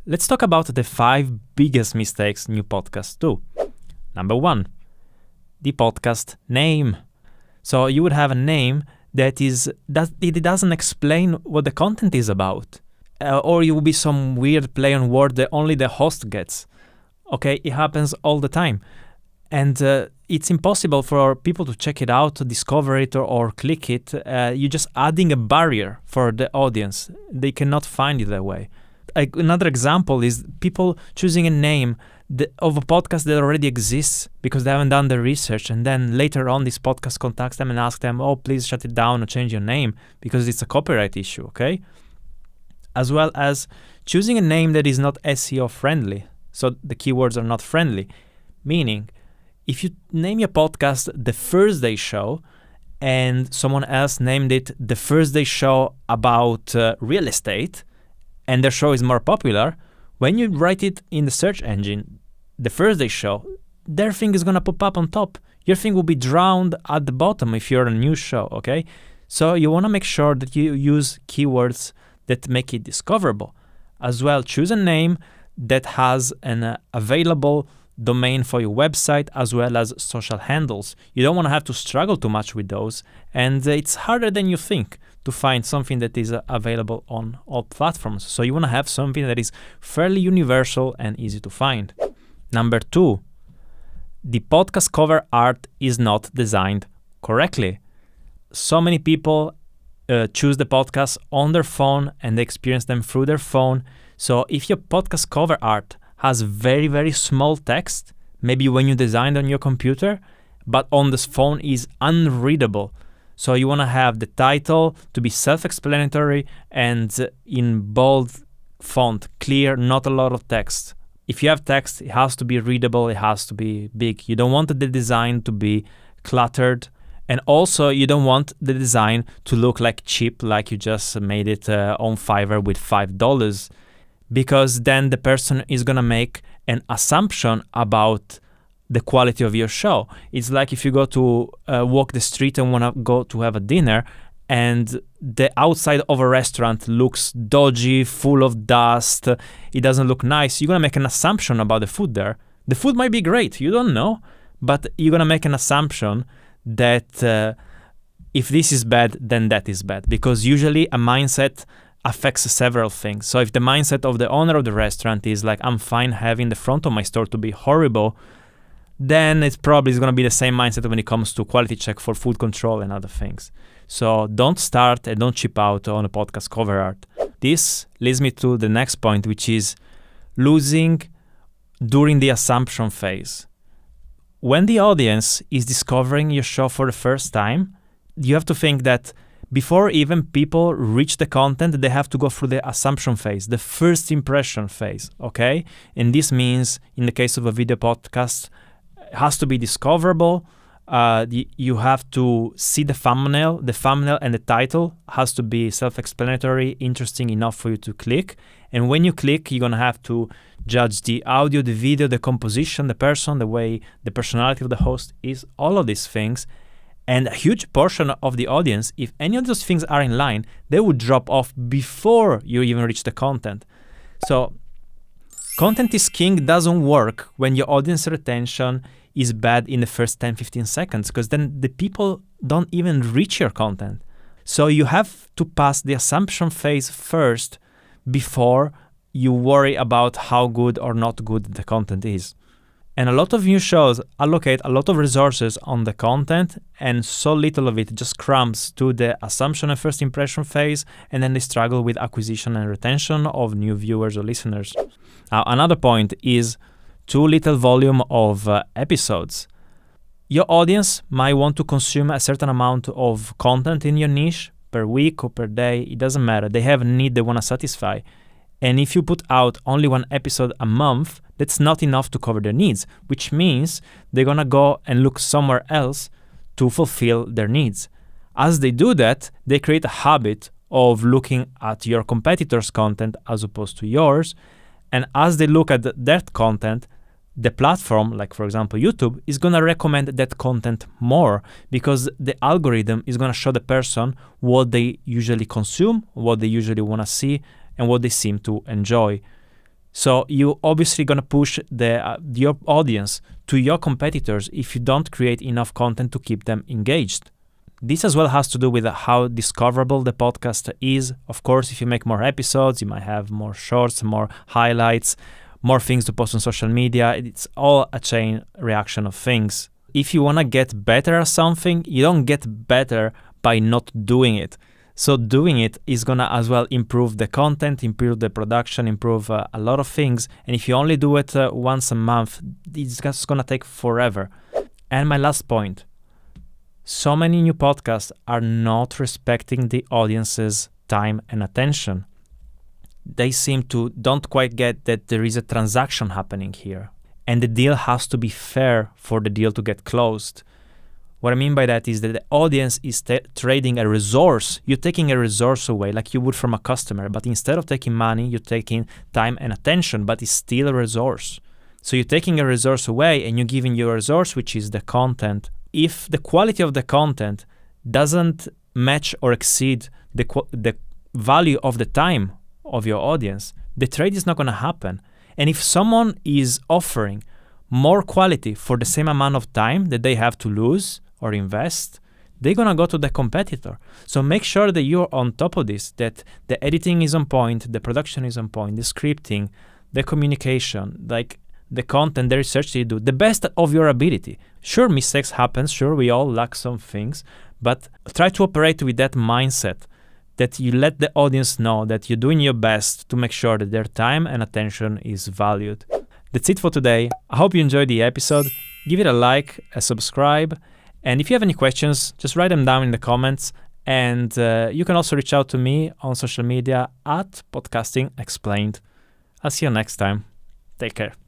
Let's talk about the 5 biggest mistakes new podcasts do. Number 1, the podcast name. So you would have a name that it doesn't explain what the content is about. Or it will be some weird play on word that only the host gets. Okay, it happens all the time. And it's impossible for people to check it out, to discover it, or click it. You're just adding a barrier for the audience. They cannot find it that way. Another example is people choosing a name of a podcast that already exists because they haven't done the research, and then later on this podcast contacts them and asks them, oh, please shut it down or change your name because it's a copyright issue, okay? As well as choosing a name that is not SEO friendly. So the keywords are not friendly, meaning if you name your podcast The Thursday Show and someone else named it The Thursday Show about real estate and their show is more popular, when you write it in the search engine, The Thursday Show, their thing is going to pop up on top. Your thing will be drowned at the bottom if you're a news show, okay? So you want to make sure that you use keywords that make it discoverable. As well, choose a name that has an available domain for your website as well as social handles. You don't want to have to struggle too much with those, and it's harder than you think to find something that is available on all platforms. So you want to have something that is fairly universal and easy to find. Number 2, the podcast cover art is not designed correctly. So many people choose the podcast on their phone and they experience them through their phone. So if your podcast cover art has very, very small text, maybe when you designed on your computer, but on this phone is unreadable. So you want to have the title to be self-explanatory and in bold font, clear, not a lot of text. If you have text, it has to be readable, it has to be big. You don't want the design to be cluttered. And also, you don't want the design to look like cheap, like you just made it on Fiverr with $5. Because then the person is going to make an assumption about the quality of your show. It's like if you go to walk the street and want to go to have a dinner and the outside of a restaurant looks dodgy, full of dust, it doesn't look nice, you're going to make an assumption about the food there. The food might be great, you don't know, but you're going to make an assumption that if this is bad, then that is bad. Because usually a mindset affects several things. So if the mindset of the owner of the restaurant is like, I'm fine having the front of my store to be horrible, then it's probably going to be the same mindset when it comes to quality check for food control and other things. So don't start and don't chip out on a podcast cover art. This leads me to the next point, which is losing during the assumption phase. When the audience is discovering your show for the first time, you have to think that before even people reach the content, they have to go through the assumption phase, the first impression phase, okay? And this means, in the case of a video podcast, it has to be discoverable. You have to see the thumbnail. The thumbnail and the title has to be self-explanatory, interesting enough for you to click. And when you click, you're going to have to judge the audio, the video, the composition, the person, the way, the personality of the host is, all of these things. And a huge portion of the audience, if any of those things are in line, they would drop off before you even reach the content. So content is king doesn't work when your audience retention is bad in the first 10-15 seconds, because then the people don't even reach your content. So you have to pass the assumption phase first before you worry about how good or not good the content is. And a lot of new shows allocate a lot of resources on the content, and so little of it just crumbs to the assumption and first impression phase, and then they struggle with acquisition and retention of new viewers or listeners. Now, another point is too little volume of episodes. Your audience might want to consume a certain amount of content in your niche per week or per day. It doesn't matter. They have a need they want to satisfy. And if you put out only one episode a month, that's not enough to cover their needs, which means they're going to go and look somewhere else to fulfill their needs. As they do that, they create a habit of looking at your competitors' content as opposed to yours. And as they look at that content, the platform, like for example YouTube, is going to recommend that content more, because the algorithm is going to show the person what they usually consume, what they usually want to see, and what they seem to enjoy. So you obviously gonna push your audience to your competitors if you don't create enough content to keep them engaged. This as well has to do with how discoverable the podcast is. Of course, if you make more episodes, you might have more shorts, more highlights, more things to post on social media. It's all a chain reaction of things. If you want to get better at something, you don't get better by not doing it. So doing it is going to as well improve the content, improve the production, improve a lot of things. And if you only do it once a month, it's just going to take forever. And my last point, so many new podcasts are not respecting the audience's time and attention. They seem to don't quite get that there is a transaction happening here. And the deal has to be fair for the deal to get closed. What I mean by that is that the audience is trading a resource. You're taking a resource away like you would from a customer, but instead of taking money, you're taking time and attention, but it's still a resource. So you're taking a resource away and you're giving your resource, which is the content. If the quality of the content doesn't match or exceed the value of the time of your audience, the trade is not going to happen. And if someone is offering more quality for the same amount of time that they have to lose or invest, they're going to go to the competitor. So make sure that you're on top of this, that the editing is on point, the production is on point, the scripting, the communication, like the content, the research that you do, the best of your ability. Sure, mistakes happen. Sure, we all lack some things, but try to operate with that mindset that you let the audience know that you're doing your best to make sure that their time and attention is valued. That's it for today. I hope you enjoyed the episode. Give it a like, a subscribe, and if you have any questions, just write them down in the comments. And you can also reach out to me on social media at Podcasting Explained. I'll see you next time. Take care.